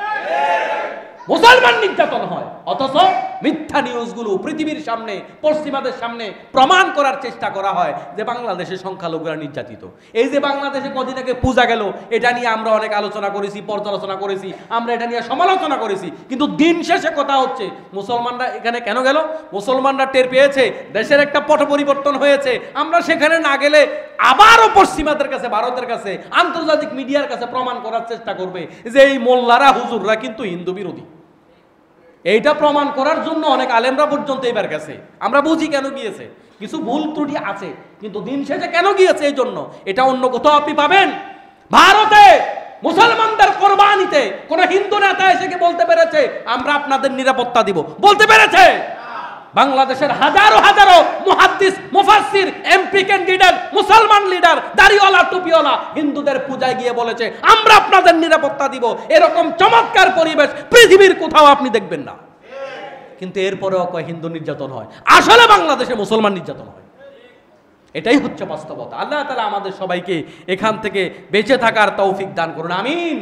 মুসলমান নির্যাতন হয়। অথচ মিথ্যা নিউজগুলো পৃথিবীর সামনে, পশ্চিমাদের সামনে প্রমাণ করার চেষ্টা করা হয় যে বাংলাদেশের সংখ্যালঘুরা নির্যাতিত। এই যে বাংলাদেশে কদিন আগে পূজা গেল, এটা নিয়ে আমরা অনেক আলোচনা করেছি, পর্যালোচনা করেছি, আমরা এটা নিয়ে সমালোচনা করেছি, কিন্তু দিন শেষে কথা হচ্ছে মুসলমানরা এখানে কেন গেল? মুসলমানরা টের পেয়েছে দেশের একটা পট পরিবর্তন হয়েছে। আমরা সেখানে না গেলে আবারও পশ্চিমাদের কাছে, ভারতের কাছে, আন্তর্জাতিক মিডিয়ার কাছে প্রমাণ করার চেষ্টা করবে যে এই মোল্লারা, হুজুররা কিন্তু হিন্দু বিরোধী। এইটা প্রমাণ করার জন্য অনেক আলেমরা পর্যন্ত এবার গেছে। আমরা বুঝি কেন গিয়েছে, কিছু ভুল ত্রুটি আছে, কিন্তু দিন শেষে কেন গিয়েছে এই জন্য। এটা অন্য কোথাও আপনি পাবেন? ভারতে মুসলমানদের কোরবানিতে কোন হিন্দু নেতা এসে বলতে পেরেছে আমরা আপনাদের নিরাপত্তা দিব? বলতে পেরেছে? বাংলাদেশের হাজারো হাজারো মুহাদ্দিস, মুফাসসির, এমপি ক্যান্ডিডেট, মুসলমান লিডার, দাড়িওয়ালা, টুপিওয়ালা হিন্দুদের পূজায় গিয়ে বলেছে আমরা আপনাদের নিরাপত্তা দিব। এরকম চমৎকার পরিবেশ পৃথিবীর কোথাও আপনি দেখবেন না। কিন্তু এরপরেও কয় হিন্দু নির্যাতন হয়, আসলে বাংলাদেশে মুসলমান নির্যাতন হয়। এটাই হচ্ছে বাস্তবতা। আল্লাহ তাআলা আমাদের সবাইকে এখান থেকে বেঁচে থাকার তৌফিক দান করুন, আমিন।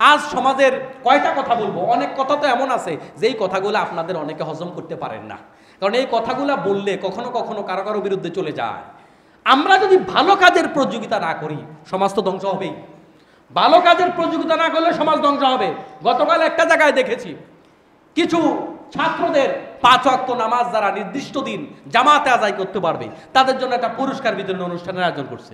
আজ সমাজের কয়টা কথা বলবো, অনেক কথা তো এমন আছে যেই কথাগুলো আপনাদের অনেকে হজম করতে পারেন না, কারণ এই কথাগুলো বললে কখনো কখনো কারো কারো বিরুদ্ধে চলে যায়। আমরা যদি ভালো কাজের প্রতিযোগিতা না করি সমাজ তো ধ্বংস হবেই। ভালো কাজের প্রতিযোগিতা না করলে সমাজ ধ্বংস হবে। গতকাল একটা জায়গায় দেখেছি কিছু ছাত্রদের 5 ওয়াক্ত নামাজ যারা নির্দিষ্ট দিন জামাতে আদায় করতে পারবে তাদের জন্য একটা পুরস্কার বিতরণ অনুষ্ঠানের আয়োজন করছে।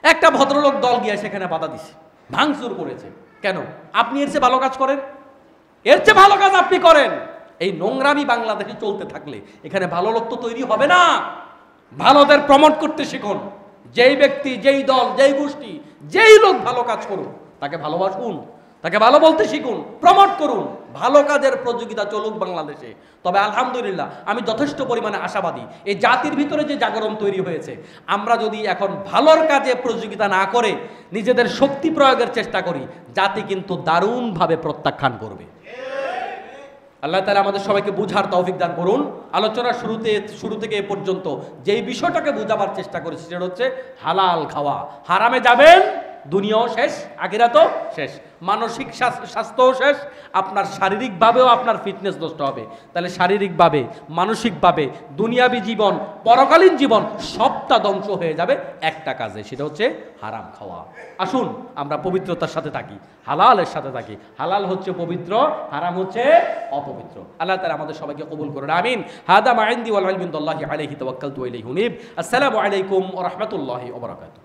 একটা ভদ্রলোক দল গিয়ে সেখানে বাধা দিছে, ভাঙচুর করেছে। কেন? আপনি এর চেয়ে ভালো কাজ করেন, এর চেয়ে ভালো কাজ আপনি করেন। এই নোংরামি বাংলাদেশে চলতে থাকলে এখানে ভালো লোক তো তৈরি হবে না। ভালোদের প্রমোট করতে শিখুন, যেই ব্যক্তি, যেই দল, যেই গোষ্ঠী, যেই লোক ভালো কাজ করুন, তাকে ভালোবাসুন, তাকে ভালো বলতে শিখুন, প্রমোট করুন, ভালো কাজের প্রতিযোগিতা চলুক বাংলাদেশে। তবে আলহামদুলিল্লাহ আমি যথেষ্ট পরিমাণে আশাবাদী, এই জাতির ভিতরে যে জাগরণ তৈরি হয়েছে, আমরা যদি এখন ভালোর কাজে প্রতিযোগিতা না করে নিজেদের শক্তি প্রয়োগের চেষ্টা করি, জাতি কিন্তু দারুণভাবে প্রত্যাখ্যান করবে। আল্লাহ তাআলা আমাদের সবাইকে বুঝার তৌফিক দান করুন। আলোচনার শুরু থেকে এ পর্যন্ত যেই বিষয়টাকে বোঝাবার চেষ্টা করেছি সেটা হচ্ছে হালাল খাওয়া। হারামে যাবেন, দুনিয়াও শেষ, আখিরাতও শেষ, মানসিক স্বাস্থ্যও শেষ, আপনার শারীরিকভাবেও আপনার ফিটনেস নষ্ট হবে। তাহলে শারীরিকভাবে, মানসিকভাবে, দুনিয়াবী জীবন, পরকালীন জীবন সবটা ধ্বংস হয়ে যাবে একটা কাজে, সেটা হচ্ছে হারাম খাওয়া। আসুন আমরা পবিত্রতার সাথে থাকি, হালালের সাথে থাকি। হালাল হচ্ছে পবিত্র, হারাম হচ্ছে অপবিত্র। আল্লাহ তাআলা আমাদের সবাইকে কবুল করুন, আমিন। হাদা মা ইনদি ওয়াল ইলমু ইনদাল্লাহি আলাইহি তাওয়াক্কালতু ওয়া ইলাইহি উনীব। আসসালামু আলাইকুম ওয়া রাহমাতুল্লাহি ওয়া বারাকাতুহু।